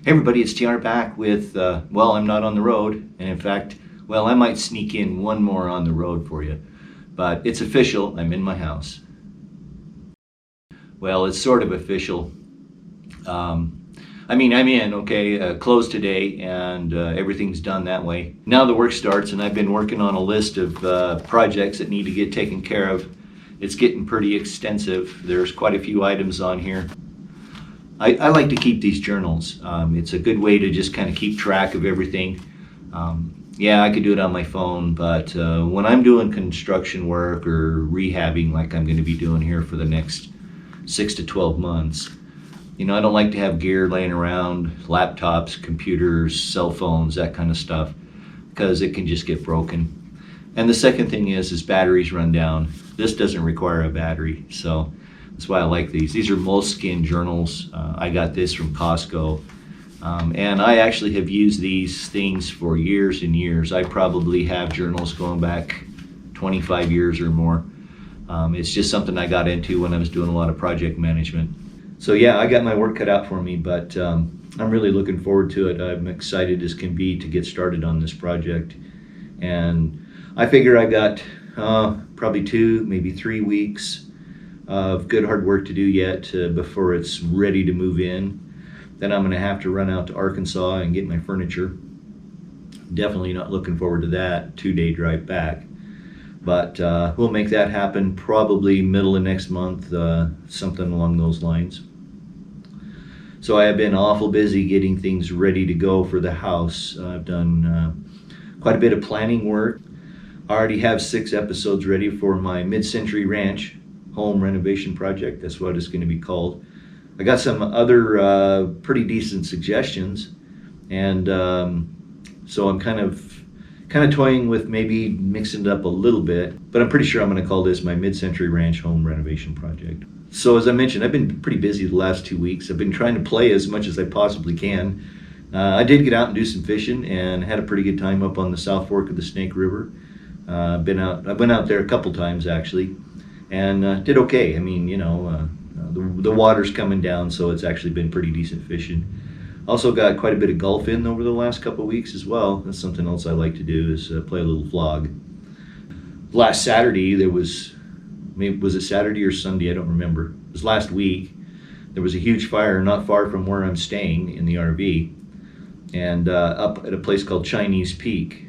Hey everybody, it's TR back with, well, I'm not on the road, and in fact, well, I might sneak in one more on the road for you, but it's official, I'm in my house. Well, it's sort of official. I'm in, okay, closed today, and everything's done that way. Now the work starts, and I've been working on a list of projects that need to get taken care of. It's getting pretty extensive. There's quite a few items on here. I like to keep these journals. It's a good way to just kind of keep track of everything. Yeah, I could do it on my phone, but when I'm doing construction work or rehabbing like I'm going to be doing here for the next 6 to 12 months, I don't like to have gear laying around, laptops, computers, cell phones, that kind of stuff, because it can just get broken. And the second thing is batteries run down. This doesn't require a battery, so that's why I like these. These are Moleskine Journals. I got this from Costco. And I actually have used these things for years and years. I probably have journals going back 25 years or more. It's just something I got into when I was doing a lot of project management. So yeah, I got my work cut out for me, but I'm really looking forward to it. I'm excited as can be to get started on this project. And I figure I got probably 2, maybe 3 weeks of good hard work to do yet before it's ready to move in. Then I'm going to have to run out to Arkansas and get my furniture. Definitely not looking forward to that 2-day drive back. But we'll make that happen probably middle of next month, something along those lines. So I have been awful busy getting things ready to go for the house. I've done quite a bit of planning work. I already have 6 episodes ready for my mid-century ranch home renovation project. That's what it's going to be called. I got some other pretty decent suggestions, and so I'm kind of toying with maybe mixing it up a little bit, but I'm pretty sure I'm going to call this my mid-century ranch home renovation project. So as I mentioned, I've been pretty busy the last 2 weeks. I've been trying to play as much as I possibly can. I did get out and do some fishing and had a pretty good time up on the South Fork of the Snake River. I went out there a couple times actually, and did okay. The water's coming down, so it's actually been pretty decent fishing. Also got quite a bit of golf in over the last couple of weeks as well. That's something else I like to do, is play a little flog. Last Saturday was it Saturday or Sunday? I don't remember. It was last week. There was a huge fire not far from where I'm staying in the RV, and up at a place called Chinese Peak.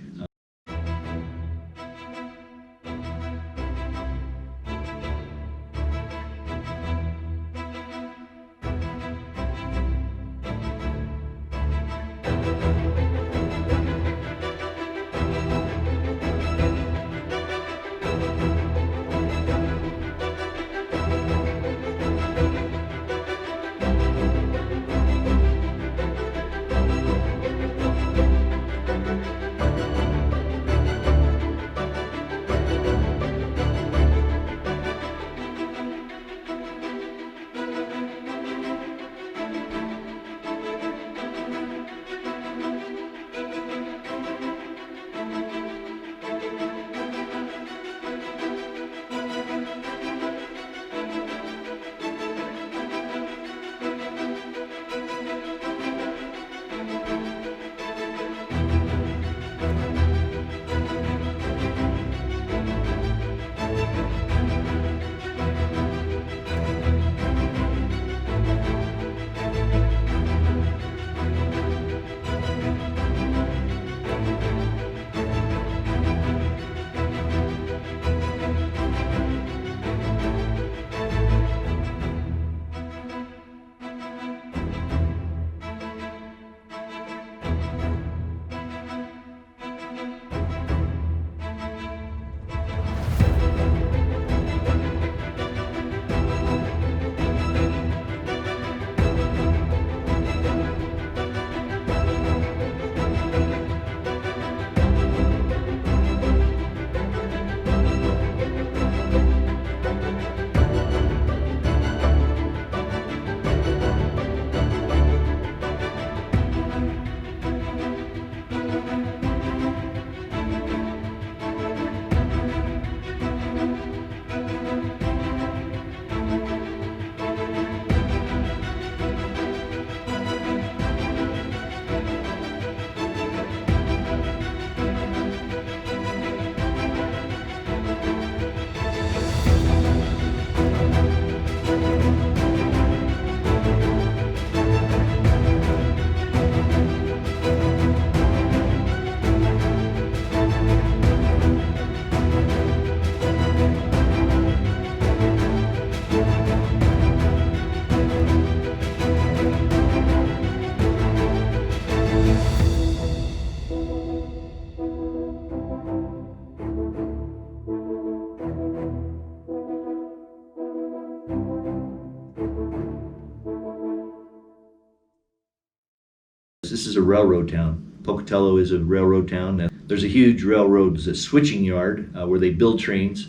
This is a railroad town. Pocatello is a railroad town. There's a huge railroad switching yard where they build trains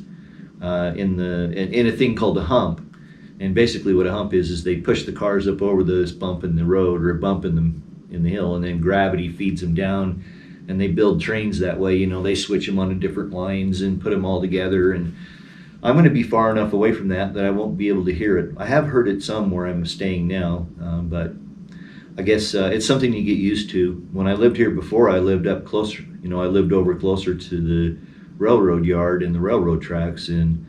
in a thing called a hump. And basically what a hump is they push the cars up over this bump in the road or a bump in the hill, and then gravity feeds them down, and they build trains that way. You know, they switch them onto different lines and put them all together. And I'm going to be far enough away from that I won't be able to hear it. I have heard it some where I'm staying now, but I guess it's something you get used to. When I lived here before, I lived up closer. You know, I lived over closer to the railroad yard and the railroad tracks, and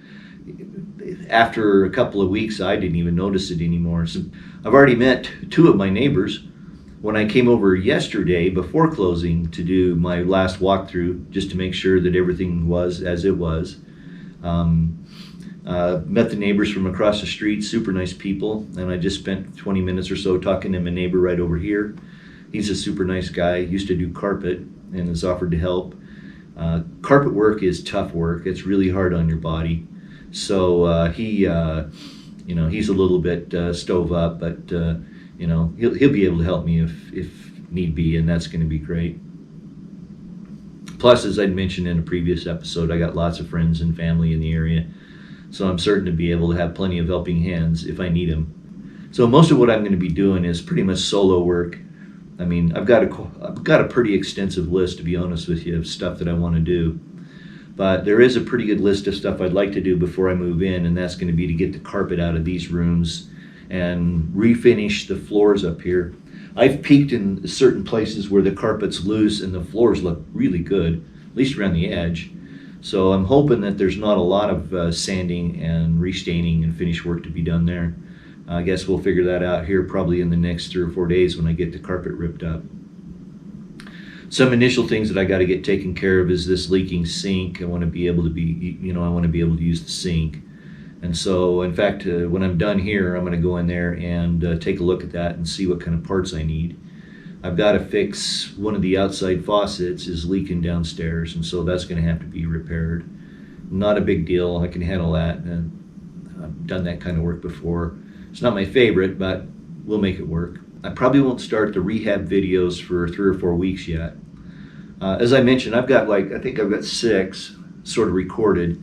after a couple of weeks, I didn't even notice it anymore. So I've already met two of my neighbors. When I came over yesterday before closing to do my last walkthrough, just to make sure that everything was as it was, met the neighbors from across the street, super nice people, and I just spent 20 minutes or so talking to my neighbor right over here. He's a super nice guy, used to do carpet and has offered to help. Carpet work is tough work. It's really hard on your body. So he's a little bit stove up, but he'll be able to help me if need be, and that's going to be great. Plus, as I'd mentioned in a previous episode, I got lots of friends and family in the area, so I'm certain to be able to have plenty of helping hands if I need them. So most of what I'm going to be doing is pretty much solo work. I mean, I've got a pretty extensive list, to be honest with you, of stuff that I want to do. But there is a pretty good list of stuff I'd like to do before I move in, and that's going to be to get the carpet out of these rooms and refinish the floors up here. I've peeked in certain places where the carpet's loose and the floors look really good, at least around the edge. So I'm hoping that there's not a lot of sanding and restaining and finish work to be done there. I guess we'll figure that out here probably in the next 3 or 4 days when I get the carpet ripped up. Some initial things that I got to get taken care of is this leaking sink. I want to be able to use the sink. And so, in fact, when I'm done here, I'm going to go in there and take a look at that and see what kind of parts I need. I've got to fix one of the outside faucets is leaking downstairs, and so that's going to have to be repaired. Not a big deal. I can handle that, and I've done that kind of work before. It's not my favorite, but we'll make it work. I probably won't start the rehab videos for 3 or 4 weeks yet. As I mentioned, I've got I think I've got 6 sort of recorded.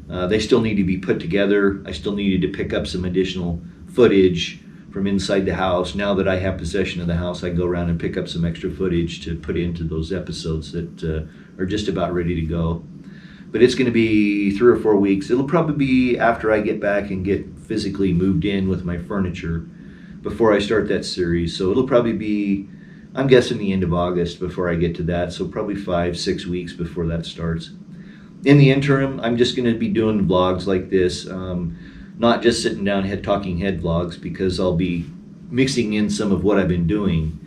They still need to be put together. I still needed to pick up some additional footage from inside the house. Now that I have possession of the house, I go around and pick up some extra footage to put into those episodes that are just about ready to go. But it's going to be 3 or 4 weeks. It'll probably be after I get back and get physically moved in with my furniture before I start that series. So it'll probably be, I'm guessing, the end of August before I get to that. So probably 5-6 weeks before that starts. In the interim, I'm just going to be doing vlogs like this, not just sitting down talking head vlogs, because I'll be mixing in some of what I've been doing,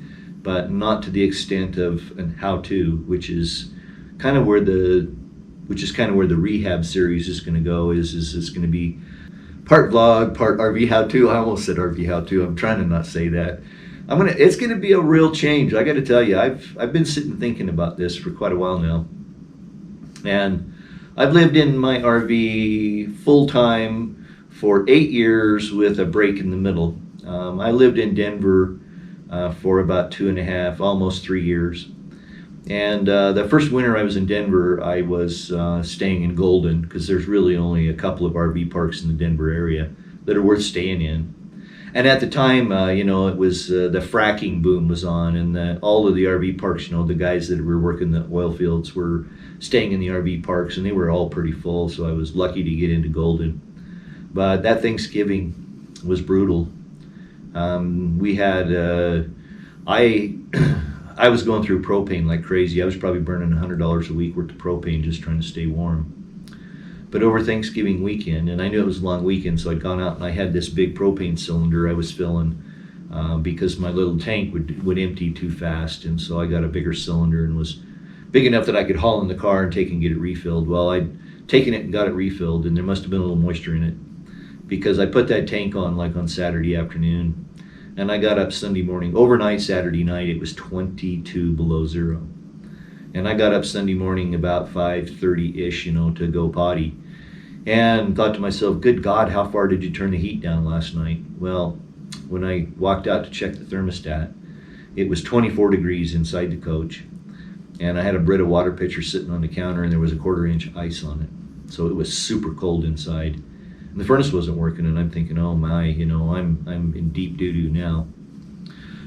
but not to the extent of an how-to, which is kind of where the rehab series is going to go. Is it's going to be part vlog, part RV how-to. I almost said RV how-to. I'm trying to not say that. It's going to be a real change. I got to tell you, I've been sitting thinking about this for quite a while now, and I've lived in my RV full-time for 8 years with a break in the middle. I lived in Denver for about 2.5, almost 3 years. And the first winter I was in Denver, I was staying in Golden, because there's really only a couple of RV parks in the Denver area that are worth staying in. And at the time, it was the fracking boom was on, and all of the RV parks, the guys that were working the oil fields were staying in the RV parks, and they were all pretty full, so I was lucky to get into Golden. But that Thanksgiving was brutal. We had, I was going through propane like crazy. I was probably burning $100 a week worth of propane just trying to stay warm. But over Thanksgiving weekend, and I knew it was a long weekend, so I'd gone out and I had this big propane cylinder I was filling because my little tank would empty too fast, and so I got a bigger cylinder and was big enough that I could haul in the car and take and get it refilled. Well, I'd taken it and got it refilled, and there must have been a little moisture in it, because I put that tank on Saturday afternoon, and I got up Sunday morning. Overnight Saturday night, it was 22 below zero. And I got up Sunday morning about 5:30-ish, to go potty, and thought to myself, good God, how far did you turn the heat down last night? Well, when I walked out to check the thermostat, It was 24 degrees inside the coach, and I had a Brita water pitcher sitting on the counter, and there was a 1/4 inch ice on it. So it was super cold inside. And the furnace wasn't working, and I'm thinking, oh my, I'm in deep doo-doo now.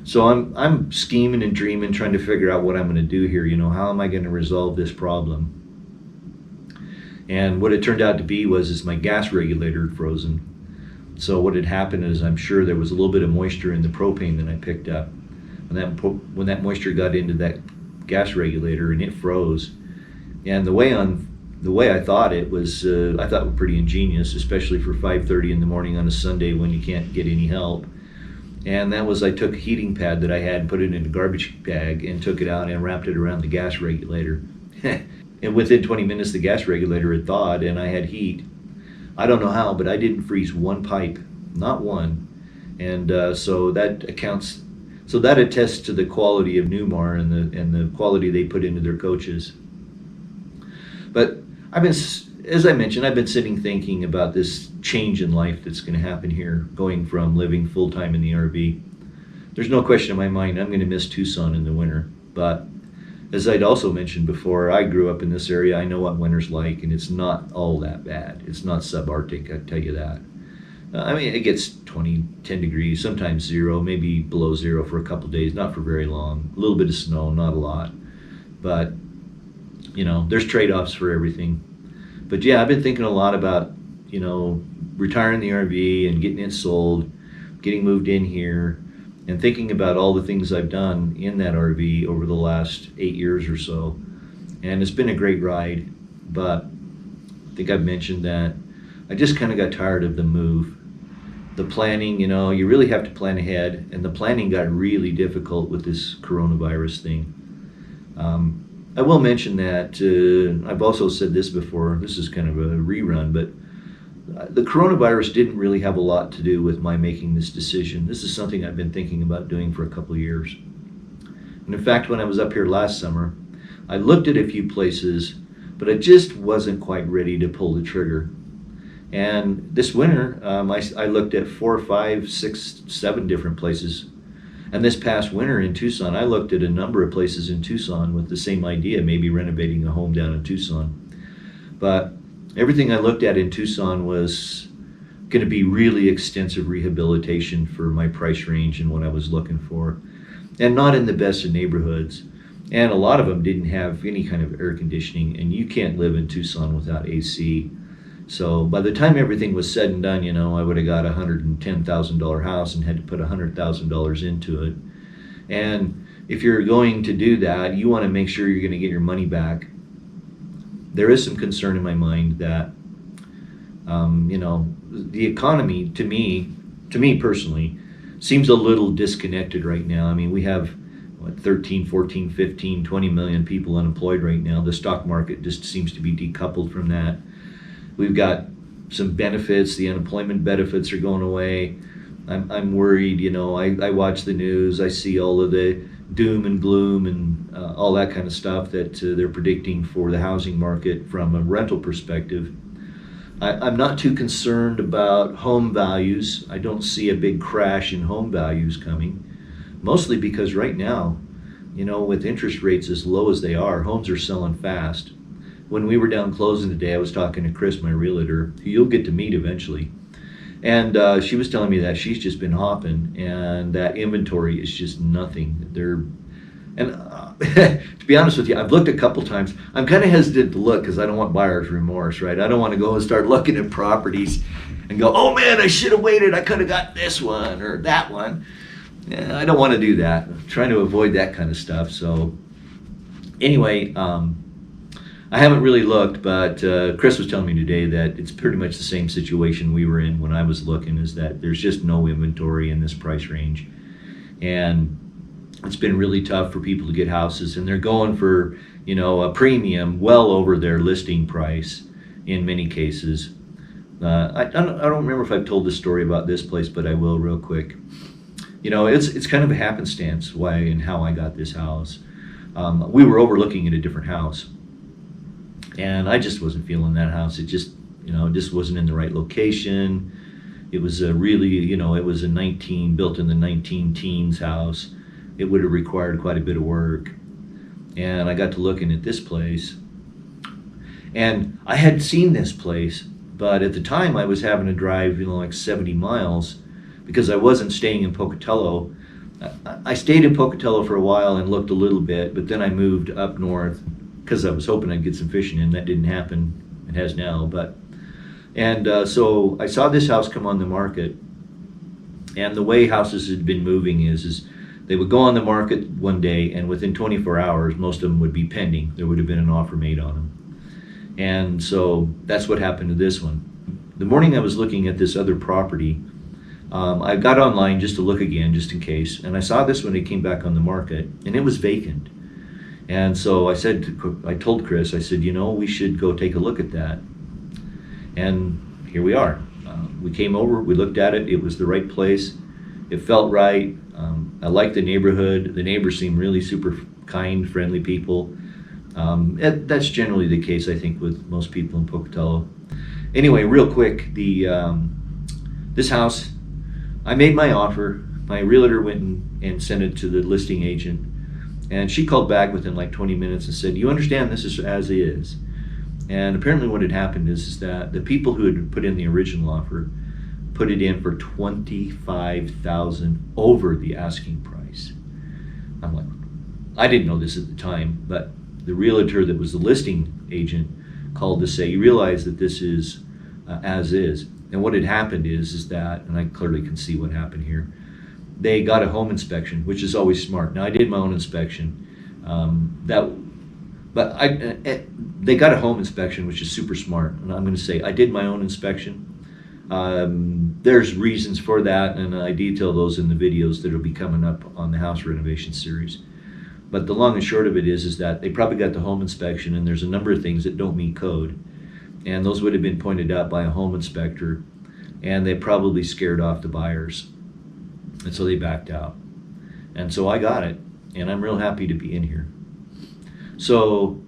So I'm scheming and dreaming, trying to figure out what I'm going to do here. How am I going to resolve this problem? And what it turned out to be is my gas regulator had frozen. So what had happened is, I'm sure there was a little bit of moisture in the propane that I picked up. When that moisture got into that gas regulator, and it froze. And the way I thought it was, I thought was pretty ingenious, especially for 5:30 in the morning on a Sunday when you can't get any help. And that was, I took a heating pad that I had, put it in a garbage bag, and took it out and wrapped it around the gas regulator. And within 20 minutes, the gas regulator had thawed, and I had heat. I don't know how, but I didn't freeze one pipe, not one. And so that attests to the quality of Newmar and the quality they put into their coaches. But as I mentioned, I've been sitting thinking about this change in life that's going to happen here, going from living full-time in the RV. There's no question in my mind I'm going to miss Tucson in the winter. But as I'd also mentioned before, I grew up in this area. I know what winter's like, and it's not all that bad. It's not subarctic, I tell you that. It gets 10 degrees, sometimes 0, maybe below 0 for a couple days, not for very long. A little bit of snow, not a lot. But, there's trade-offs for everything. But yeah, I've been thinking a lot about, retiring the RV and getting it sold, getting moved in here, and thinking about all the things I've done in that RV over the last 8 years or so. And it's been a great ride, but I think I've mentioned that I just kind of got tired of the move. The planning, you really have to plan ahead, and the planning got really difficult with this coronavirus thing. I will mention that I've also said this before. This is kind of a rerun, but the coronavirus didn't really have a lot to do with my making this decision. This is something I've been thinking about doing for a couple of years. And in fact, when I was up here last summer, I looked at a few places, but I just wasn't quite ready to pull the trigger. And this winter, I looked at 4, 5, 6, 7 different places. And this past winter in Tucson, I looked at a number of places in Tucson with the same idea, maybe renovating a home down in Tucson. But everything I looked at in Tucson was going to be really extensive rehabilitation for my price range and what I was looking for, and not in the best of neighborhoods. And a lot of them didn't have any kind of air conditioning, and you can't live in Tucson without AC. So by the time everything was said and done, I would have got a $110,000 house and had to put $100,000 into it. And if you're going to do that, you want to make sure you're going to get your money back. There is some concern in my mind that, the economy, to me personally, seems a little disconnected right now. We have 13, 14, 15, 20 million people unemployed right now. The stock market just seems to be decoupled from that. We've got some benefits. The unemployment benefits are going away. I'm worried. I watch the news. I see all of the doom and gloom and all that kind of stuff that they're predicting for the housing market from a rental perspective. I'm not too concerned about home values. I don't see a big crash in home values coming, mostly because right now, with interest rates as low as they are, homes are selling fast. When we were down closing today, I was talking to Chris, my realtor, who you'll get to meet eventually. And she was telling me that she's just been hopping, and that inventory is just nothing. To be honest with you, I've looked a couple times. I'm kind of hesitant to look because I don't want buyer's remorse, right? I don't want to go and start looking at properties and go, oh man, I should have waited. I could have got this one or that one. Yeah, I don't want to do that. I'm trying to avoid that kind of stuff. So anyway, I haven't really looked, but Chris was telling me today that it's pretty much the same situation we were in when I was looking, is that there's just no inventory in this price range. And it's been really tough for people to get houses, and they're going for, a premium well over their listing price in many cases. I don't remember if I've told this story about this place, but I will real quick. It's kind of a happenstance why and how I got this house. We were overlooking at a different house, and I just wasn't feeling that house. It just wasn't in the right location. It was it was a built in the 19 teens house. it would have required quite a bit of work. And I got to looking at this place, and I had seen this place, but at the time I was having to drive, like 70 miles because I wasn't staying in Pocatello. I stayed in Pocatello for a while and looked a little bit, but then I moved up north because I was hoping I'd get some fishing in. That didn't happen. It has now, so I saw this house come on the market, and the way houses had been moving is they would go on the market one day, and within 24 hours, most of them would be pending. There would have been an offer made on them. And so that's what happened to this one. The morning I was looking at this other property, I got online just to look again, just in case, and I saw this when it came back on the market, and it was vacant. And so I told Chris, I said, we should go take a look at that. And here we are. We came over, we looked at it, it was the right place, it felt right. I liked the neighborhood. The neighbors seemed really super kind, friendly people. That's generally the case, I think, with most people in Pocatello. Anyway, real quick, this house, I made my offer. My realtor went and sent it to the listing agent, and she called back within like 20 minutes and said, "You understand this is as is." And apparently what had happened is that the people who had put in the original offer put it in for $25,000 over the asking price. I'm like, I didn't know this at the time, but the realtor that was the listing agent called to say, "You realize that this is as is." And what had happened is that, and I clearly can see what happened here, they got a home inspection, which is always smart. Now I did my own inspection, they got a home inspection, which is super smart. And I'm going to say I did my own inspection. There's reasons for that, and I detail those in the videos that will be coming up on the house renovation series. But the long and short of it is that they probably got the home inspection, and there's a number of things that don't meet code. And those would have been pointed out by a home inspector, and they probably scared off the buyers. And so they backed out. And so I got it, and I'm real happy to be in here. So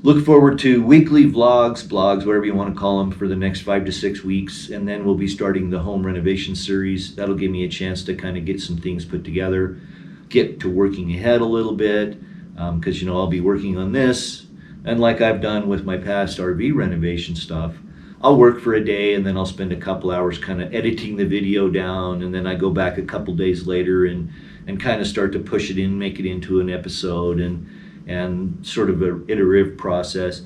look forward to weekly vlogs, blogs, whatever you want to call them, for the next 5 to 6 weeks. And then we'll be starting the home renovation series. That'll give me a chance to kind of get some things put together, get to working ahead a little bit, because I'll be working on this. And like I've done with my past RV renovation stuff, I'll work for a day and then I'll spend a couple hours kind of editing the video down, and then I go back a couple days later and kind of start to push it in, make it into an episode, and sort of an iterative process.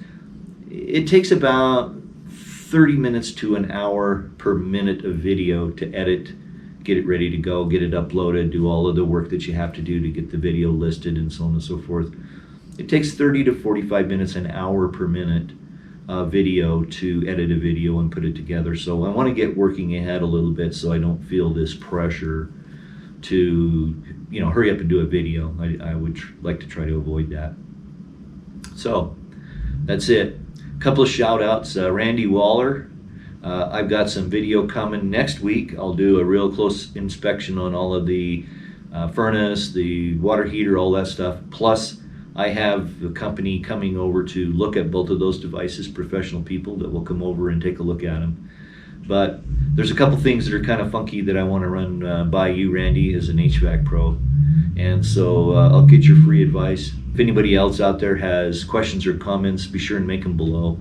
It takes about 30 minutes to an hour per minute of video to edit, get it ready to go, get it uploaded, do all of the work that you have to do to get the video listed, and so on and so forth. It takes 30 to 45 minutes, an hour per minute video to edit a video and put it together. So I want to get working ahead a little bit so I don't feel this pressure to hurry up and do a video. I would like to try to avoid that. So that's it. A couple of shout outs. Randy Waller, I've got some video coming next week. I'll do a real close inspection on all of the furnace, the water heater, all that stuff. Plus I have the company coming over to look at both of those devices, professional people that will come over and take a look at them. But there's a couple things that are kind of funky that I want to run by you, Randy, as an HVAC pro. And so I'll get your free advice. If anybody else out there has questions or comments, be sure and make them below.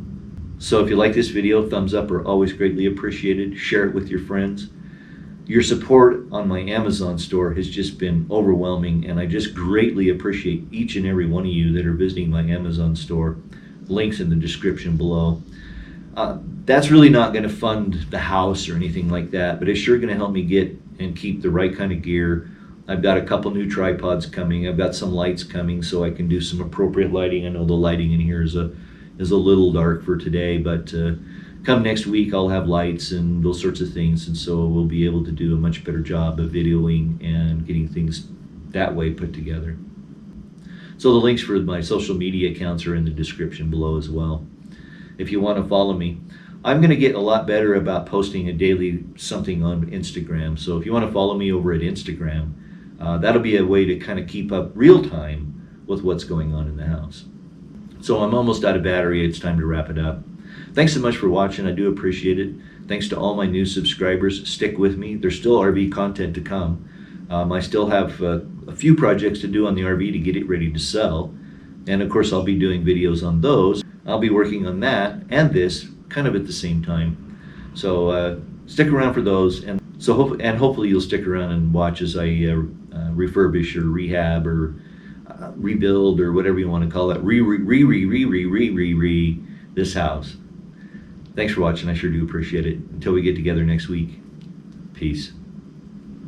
So if you like this video, thumbs up are always greatly appreciated. Share it with your friends. Your support on my Amazon store has just been overwhelming, and I just greatly appreciate each and every one of you that are visiting my Amazon store. Links in the description below. That's really not going to fund the house or anything like that, but it's sure going to help me get and keep the right kind of gear. I've got a couple new tripods coming. I've got some lights coming so I can do some appropriate lighting. I know the lighting in here is a little dark for today, but come next week I'll have lights and those sorts of things, and so we'll be able to do a much better job of videoing and getting things that way put together. So the links for my social media accounts are in the description below as well. If you want to follow me, I'm going to get a lot better about posting a daily something on Instagram. So if you want to follow me over at Instagram, that'll be a way to kind of keep up real time with what's going on in the house. So I'm almost out of battery. It's time to wrap it up. Thanks so much for watching. I do appreciate it. Thanks to all my new subscribers. Stick with me. There's still RV content to come. I still have a few projects to do on the RV to get it ready to sell. And of course, I'll be doing videos on those. I'll be working on that and this kind of at the same time. So stick around for those. And hopefully you'll stick around and watch as I refurbish or rehab or rebuild or whatever you want to call it. This house. Thanks for watching. I sure do appreciate it. Until we get together next week. Peace.